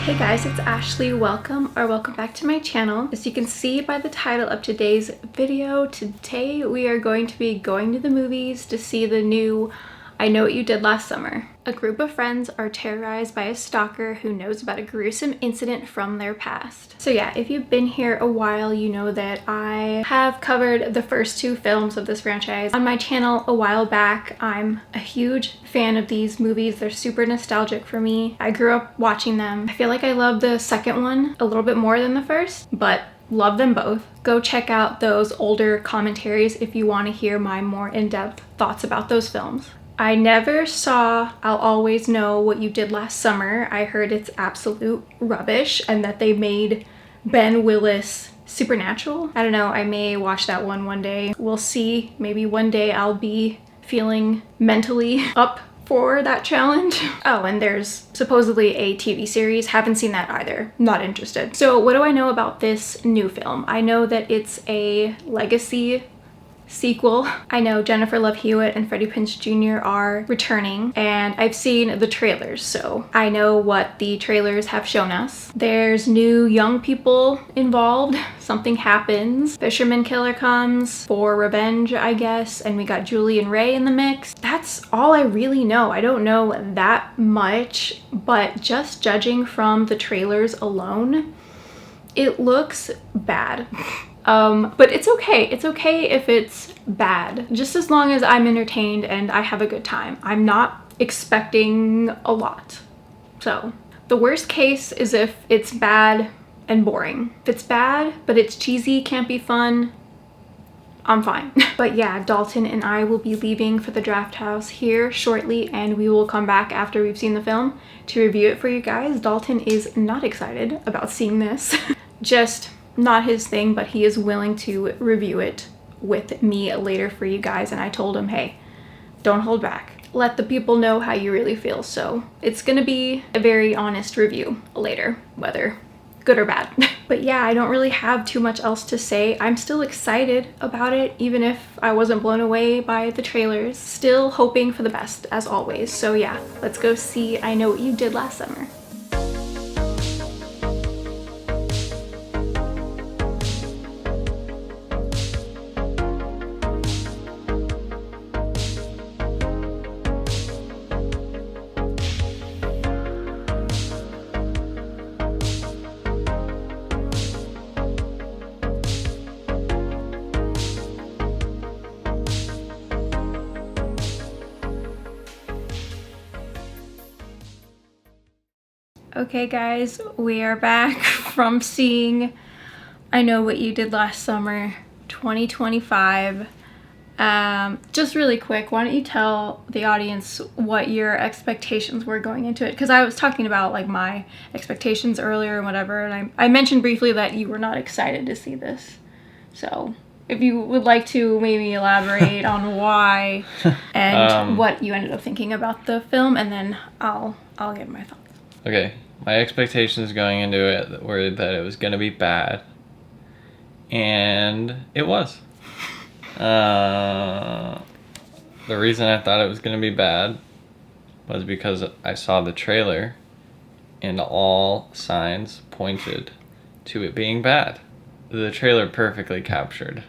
Hey guys, it's Ashley. Welcome back to my channel. As you can see by the title of today's video, today we are going to be going to the movies to see the new I Know What You Did Last Summer. A group of friends are terrorized by a stalker who knows about a gruesome incident from their past. So yeah, if you've been here a while, you know that I have covered the first two films of this franchise on my channel a while back. I'm a huge fan of these movies. They're super nostalgic for me. I grew up watching them. I feel like I love the second one a little bit more than the first, but love them both. Go check out those older commentaries if you want to hear my more in-depth thoughts about those films. I never saw I'll Always Know What You Did Last Summer. I heard it's absolute rubbish and that they made Ben Willis supernatural. I don't know, I may watch that one day. We'll see. Maybe one day I'll be feeling mentally up for that challenge. Oh, and there's supposedly a TV series. Haven't seen that either. Not interested. So what do I know about this new film? I know that it's a legacy sequel. I know Jennifer Love Hewitt and Freddie Prinze Jr. are returning, and I've seen the trailers, so I know what the trailers have shown us. There's new young people involved. Something happens. Fisherman killer comes for revenge, I guess, and we got Julie and Ray in the mix. That's all I really know. I don't know that much, but just judging from the trailers alone, it looks bad. But it's okay. It's okay if it's bad, just as long as I'm entertained and I have a good time. I'm not expecting a lot. So the worst case is if it's bad and boring. If it's bad, but it's cheesy, can't be fun, I'm fine. But yeah, Dalton and I will be leaving for the draft house here shortly, and we will come back after we've seen the film to review it for you guys. Dalton is not excited about seeing this. Just not his thing, but he is willing to review it with me later for you guys, and I told him, hey, don't hold back. Let the people know how you really feel. So it's gonna be a very honest review later, whether good or bad. But yeah, I don't really have too much else to say. I'm still excited about it, even if I wasn't blown away by the trailers. Still hoping for the best, as always. So yeah, let's go see I Know What You Did Last Summer. Okay guys, we are back from seeing I Know What You Did Last Summer 2025. Just really quick, why don't you tell the audience what your expectations were going into it? Because I was talking about like my expectations earlier and whatever, and I mentioned briefly that you were not excited to see this. So if you would like to maybe elaborate on why and what you ended up thinking about the film, and then I'll give my thoughts. Okay. My expectations going into it were that it was going to be bad, and it was. The reason I thought it was going to be bad was because I saw the trailer, and all signs pointed to it being bad. The trailer perfectly captured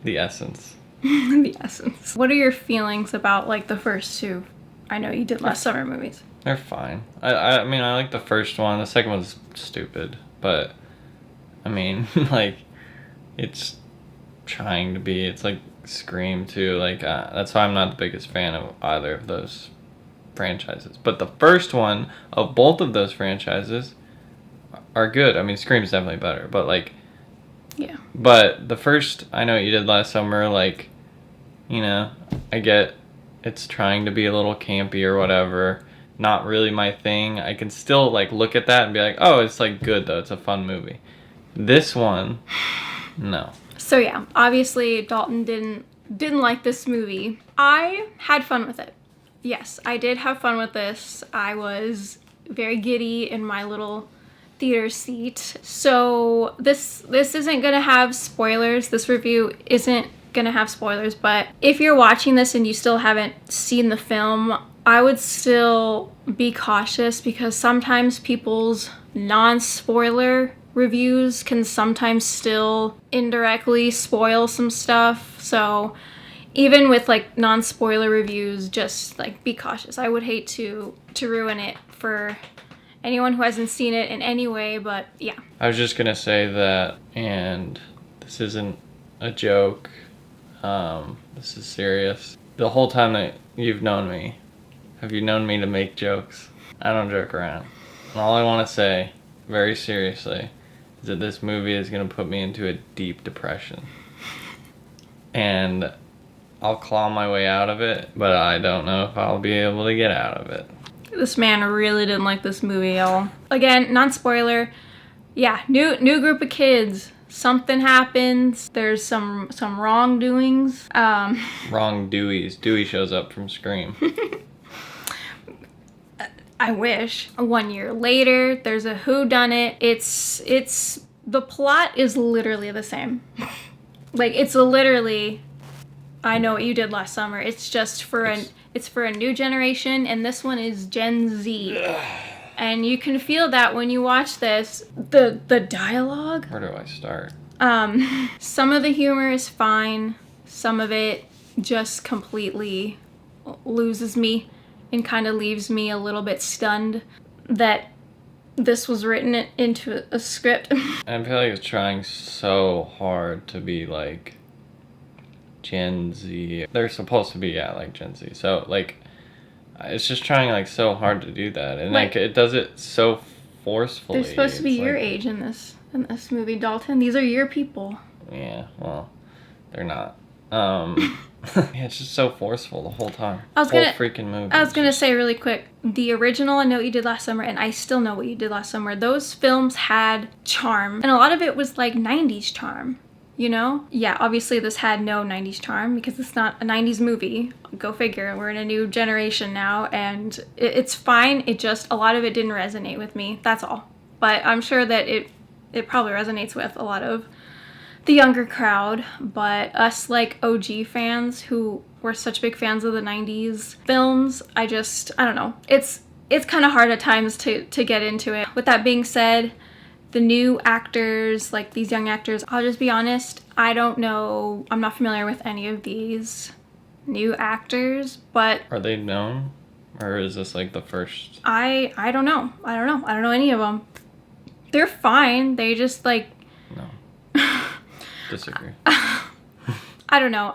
the essence. The essence. What are your feelings about like the first two I Know You Did Last Summer movies? They're fine. I mean, I like the first one. The second one's stupid. But, I mean, like, it's trying to be. It's like Scream, too. Like, that's why I'm not the biggest fan of either of those franchises. But the first one of both of those franchises are good. I mean, Scream's definitely better. But, like, yeah. But the first I Know What You Did Last Summer, like, you know, I get it's trying to be a little campy or whatever. Not really my thing. I can still like look at that and be like, oh, it's like good though. It's a fun movie. This one, no. So yeah, obviously Dalton didn't like this movie. I had fun with it. Yes, I did have fun with this. I was very giddy in my little theater seat. So this isn't gonna have spoilers. This review isn't gonna have spoilers, but if you're watching this and you still haven't seen the film, I would still be cautious because sometimes people's non-spoiler reviews can sometimes still indirectly spoil some stuff. So even with like non-spoiler reviews, just like be cautious. I would hate to ruin it for anyone who hasn't seen it in any way, but yeah. I was just gonna say that, and this isn't a joke. This is serious. The whole time that you've known me, have you known me to make jokes? I don't joke around. And all I want to say, very seriously, is that this movie is gonna put me into a deep depression. And I'll claw my way out of it, but I don't know if I'll be able to get out of it. This man really didn't like this movie, y'all. Again, non-spoiler. Yeah, new group of kids. Something happens. There's some wrongdoings. Wrong Deweys. Dewey shows up from Scream. I wish. 1 year later, there's a whodunit. It's the plot is literally the same. Like, it's literally I Know What You Did Last Summer. It's just for a new generation, and this one is Gen Z. And you can feel that when you watch this. The dialogue. Where do I start? Some of the humor is fine. Some of it just completely loses me and kind of leaves me a little bit stunned that this was written into a script. I feel like it's trying so hard to be like Gen Z. They're supposed to be, yeah, like Gen Z. So like, it's just trying like so hard to do that, and like it does it so forcefully. They're supposed to be your age in this movie, Dalton. These are your people. Yeah, well, they're not. Yeah, it's just so forceful the whole time. Freaking movie. I was gonna say really quick, the original I Know What You Did Last Summer and I Still Know What You Did Last Summer, those films had charm, and a lot of it was like 90s charm, you know? Yeah, obviously this had no 90s charm because it's not a 90s movie. Go figure. We're in a new generation now, and it's fine. It just, a lot of it didn't resonate with me. That's all. But I'm sure that it probably resonates with a lot of the younger crowd, but us like OG fans who were such big fans of the 90s films, I don't know. It's kind of hard at times to get into it. With that being said, the new actors, like these young actors, I'll just be honest, I don't know. I'm not familiar with any of these new actors, but Are they known? Or is this like the first? I don't know. I don't know any of them. They're fine. They just like... No. Disagree. I don't know.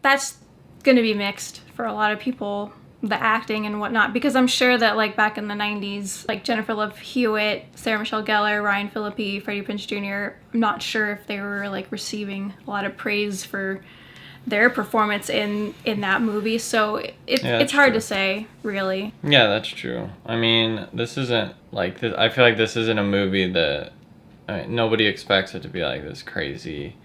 That's gonna be mixed for a lot of people, the acting and whatnot, because I'm sure that like back in the 90s, like Jennifer Love Hewitt, Sarah Michelle Gellar, Ryan Phillippe, Freddie Prinze Jr., I'm not sure if they were like receiving a lot of praise for their performance in that movie, so it's hard to say, really. Yeah, that's true. I mean, this isn't like this. I feel like this isn't a movie that, I mean, nobody expects it to be like this crazy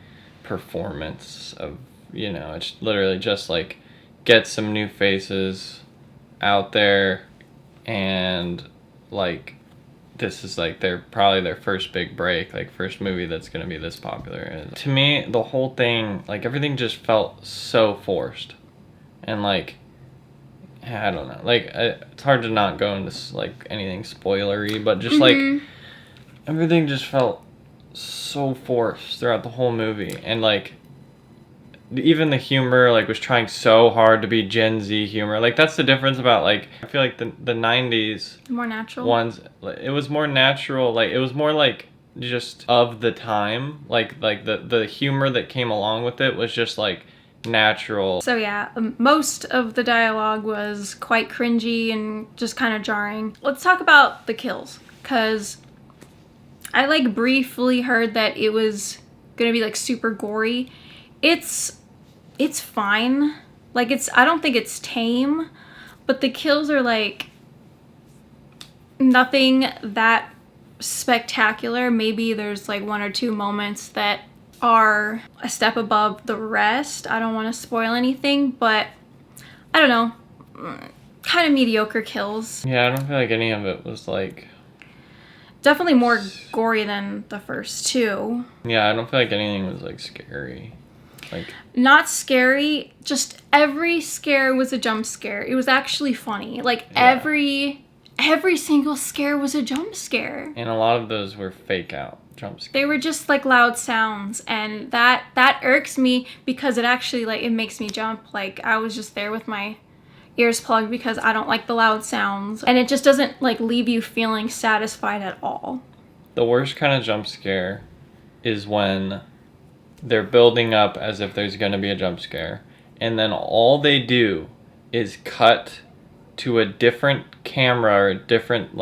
performance of, you know, it's literally just like get some new faces out there, and like this is like probably their first big break, like first movie that's gonna be this popular. And to me, the whole thing, like everything just felt so forced, and like I don't know, like it's hard to not go into like anything spoilery, but just like everything just felt so forced throughout the whole movie, and like even the humor like was trying so hard to be Gen Z humor. Like that's the difference about, like, I feel like the 90s more natural ones, it was more natural, like it was more like just of the time, like the humor that came along with it was just like natural. So yeah, most of the dialogue was quite cringy and just kind of jarring. Let's talk about the kills, because I like briefly heard that it was gonna be like super gory. It's fine. Like I don't think it's tame, but the kills are like nothing that spectacular. Maybe there's like one or two moments that are a step above the rest. I don't want to spoil anything, but I don't know. Kind of mediocre kills. Yeah, I don't feel like any of it was like... Definitely more gory than the first two. Yeah, I don't feel like anything was like scary. Like, not scary, just every scare was a jump scare. It was actually funny. Like every every single scare was a jump scare. And a lot of those were fake out jump scares. They were just like loud sounds, and that irks me because it actually like it makes me jump. Like I was just there with my ears plugged because I don't like the loud sounds, and it just doesn't like leave you feeling satisfied at all. The worst kind of jump scare is when they're building up as if there's going to be a jump scare, and then all they do is cut to a different camera or a different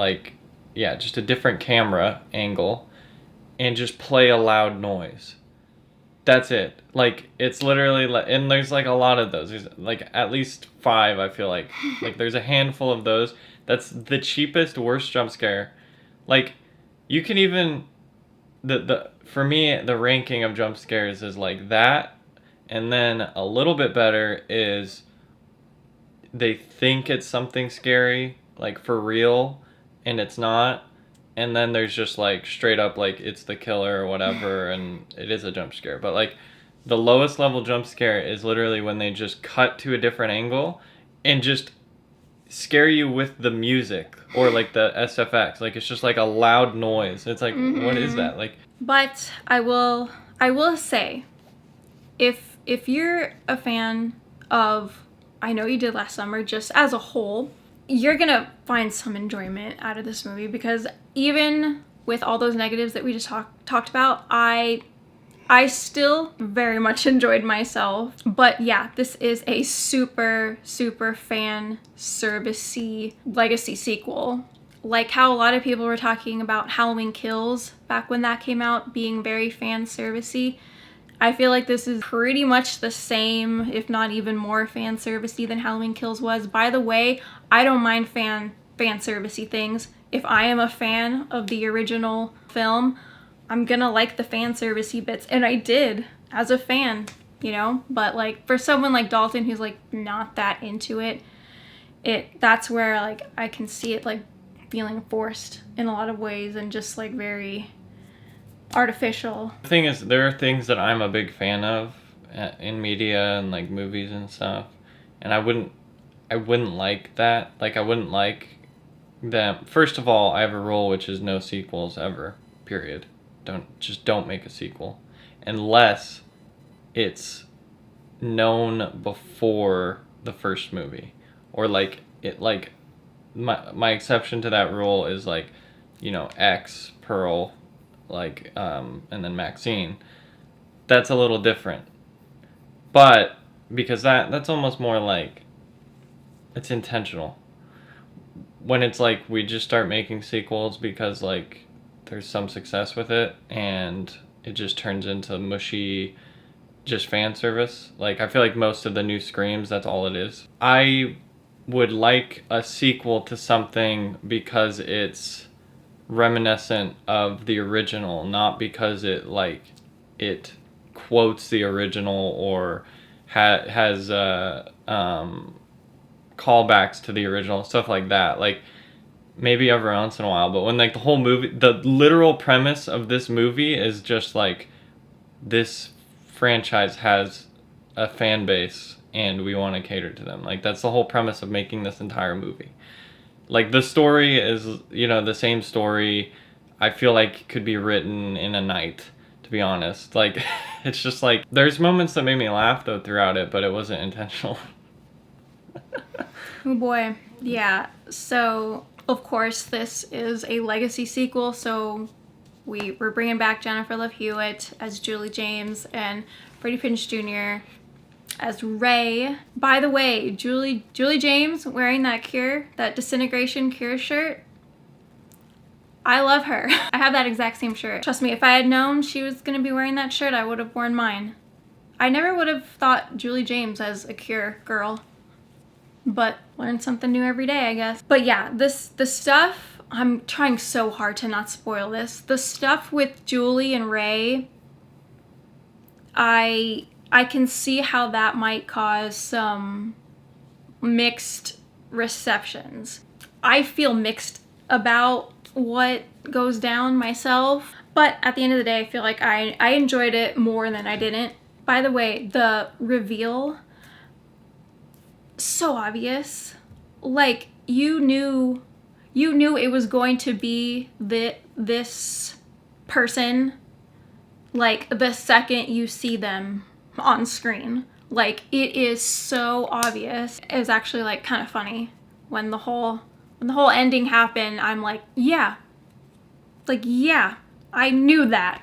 just a different camera angle and just play a loud noise. That's it. Like, it's literally, and there's like a lot of those. There's like at least 5, I feel like. Like, there's a handful of those. That's the cheapest, worst jump scare. Like, you can even, for me, the ranking of jump scares is like that, and then a little bit better is they think it's something scary, like for real, and it's not. And then there's just like straight up like it's the killer or whatever, and it is a jump scare. But like the lowest level jump scare is literally when they just cut to a different angle and just scare you with the music or like the SFX. Like it's just like a loud noise. It's like, what is that? Like, but I will say, if you're a fan of I Know You Did Last Summer just as a whole, you're gonna find some enjoyment out of this movie, because even with all those negatives that we just talked about, I still very much enjoyed myself. But yeah, this is a super fan servicey legacy sequel. Like how a lot of people were talking about Halloween Kills back when that came out being very fan servicey. I feel like this is pretty much the same, if not even more fan servicey than Halloween Kills was. By the way, I don't mind fan servicey things. If I am a fan of the original film, I'm gonna like the fan servicey bits, and I did as a fan, you know. But like for someone like Dalton who's like not that into it, that's where like I can see it like feeling forced in a lot of ways and just like very artificial. the thing is, there are things that I'm a big fan of in media and like movies and stuff, and I wouldn't like that. Like I wouldn't like them. First of all, I have a rule which is no sequels ever. Period. Don't make a sequel unless it's known before the first movie, or like it like my exception to that rule is like, you know, X, Pearl, like and then Maxine. That's a little different, but because that's almost more like it's intentional. When it's like we just start making sequels because like there's some success with it and it just turns into mushy just fan service. Like I feel like most of the new Screams, that's all it is. I would like a sequel to something because it's reminiscent of the original, not because it quotes the original or has callbacks to the original, stuff like that. Like maybe every once in a while, but when like the whole movie, the literal premise of this movie is just like this franchise has a fan base and we want to cater to them. Like that's the whole premise of making this entire movie. Like the story is, you know, the same story I feel like could be written in a night, to be honest. Like it's just like there's moments that made me laugh though throughout it, but it wasn't intentional. Oh boy. Yeah. So of course this is a legacy sequel, so we're bringing back Jennifer Love Hewitt as Julie James and Freddie Prinze Jr. as Ray. By the way, Julie James wearing that Disintegration Cure shirt, I love her. I have that exact same shirt. Trust me, if I had known she was gonna be wearing that shirt, I would have worn mine. I never would have thought Julie James as a Cure girl, but learn something new every day, I guess. But yeah, the stuff, I'm trying so hard to not spoil this. The stuff with Julie and Ray, I can see how that might cause some mixed receptions. I feel mixed about what goes down myself, but at the end of the day, I feel like I enjoyed it more than I didn't. By the way, the reveal, so obvious. Like, you knew you knew it was going to be this person, like, the second you see them on screen. Like, it is so obvious. It was actually, like, kind of funny when the whole ending happened. I'm like, yeah. Like, yeah, I knew that.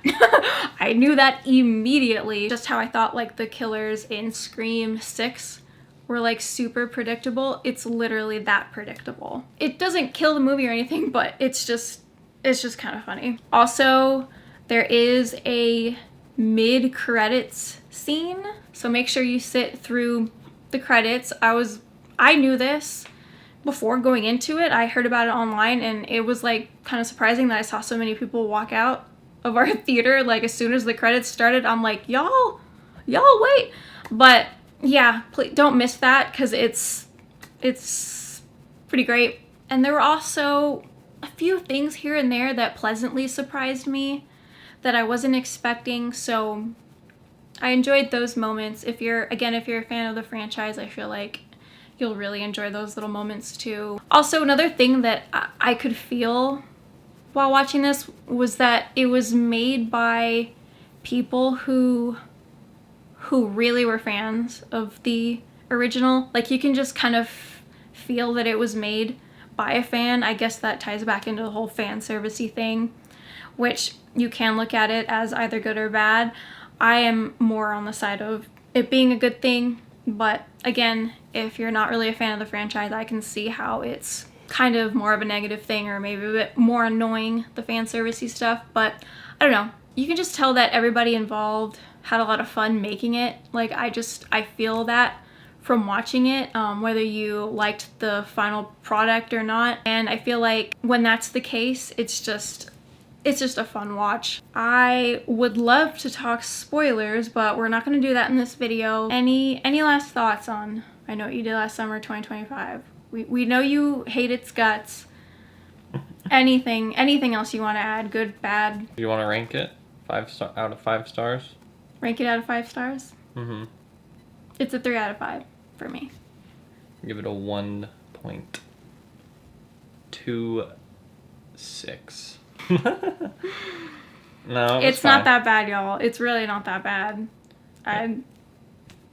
I knew that immediately. Just how I thought, like, the killers in Scream 6 were, like, super predictable. It's literally that predictable. It doesn't kill the movie or anything, but it's just kind of funny. Also, there is a mid-credits scene, so make sure you sit through the credits. I knew this before going into it. I heard about it online, and it was, like, kind of surprising that I saw so many people walk out of our theater, like, as soon as the credits started. I'm like, y'all wait. But yeah, please don't miss that, because it's pretty great. And there were also a few things here and there that pleasantly surprised me that I wasn't expecting, so I enjoyed those moments. If you're a fan of the franchise, I feel like you'll really enjoy those little moments too. Also, another thing that I could feel while watching this was that it was made by people who really were fans of the original. Like, you can just kind of feel that it was made by a fan. I guess that ties back into the whole fan servicey thing, which you can look at it as either good or bad. I am more on the side of it being a good thing, but again, if you're not really a fan of the franchise, I can see how it's kind of more of a negative thing, or maybe a bit more annoying, the fan servicey stuff. But I don't know. You can just tell that everybody involved had a lot of fun making it. Like, I feel that from watching it, whether you liked the final product or not. And I feel like when that's the case, it's just a fun watch. I would love to talk spoilers, but we're not going to do that in this video. Any last thoughts on I Know What You Did Last Summer 2025? We know you hate its guts. Anything else you want to add? Good, bad? Do you want to rank it? 5 out of 5 stars? Rank it out of 5 stars? Mm-hmm. It's a 3 out of 5 for me. Give it a 1.26. No, it's not that bad, y'all. It's really not that bad. It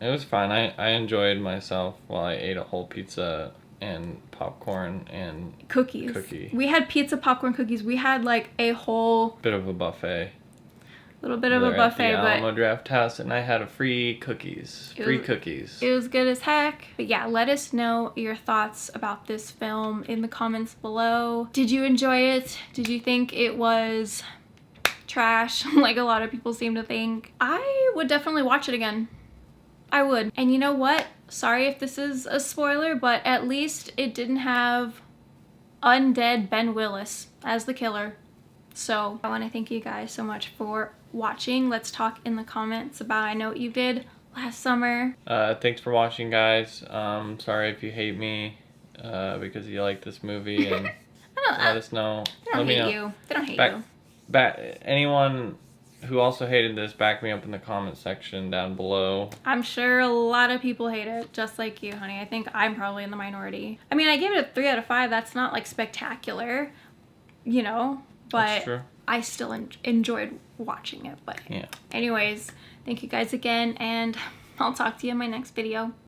was fine. I enjoyed myself while I ate a whole pizza and popcorn and cookies. We had pizza, popcorn, cookies. We had, like, a whole bit of a buffet. Little bit of a buffet, at the but Alamo Draft House, and I had a free cookies. It was good as heck. But yeah, let us know your thoughts about this film in the comments below. Did you enjoy it? Did you think it was trash, like a lot of people seem to think? I would definitely watch it again. I would. And you know what? Sorry if this is a spoiler, but at least it didn't have undead Ben Willis as the killer. So I want to thank you guys so much for watching. Let's talk in the comments about I Know What You Did Last Summer. Thanks for watching, guys. Sorry if you hate me because you like this movie, and let us know. They don't hate you. They don't hate you. Anyone who also hated this, back me up in the comment section down below. I'm sure a lot of people hate it, just like you, honey. I think I'm probably in the minority. I mean, I gave it a 3 out of 5. That's not, like, spectacular, you know? But I still enjoyed watching it. But yeah. Anyways, thank you guys again, and I'll talk to you in my next video.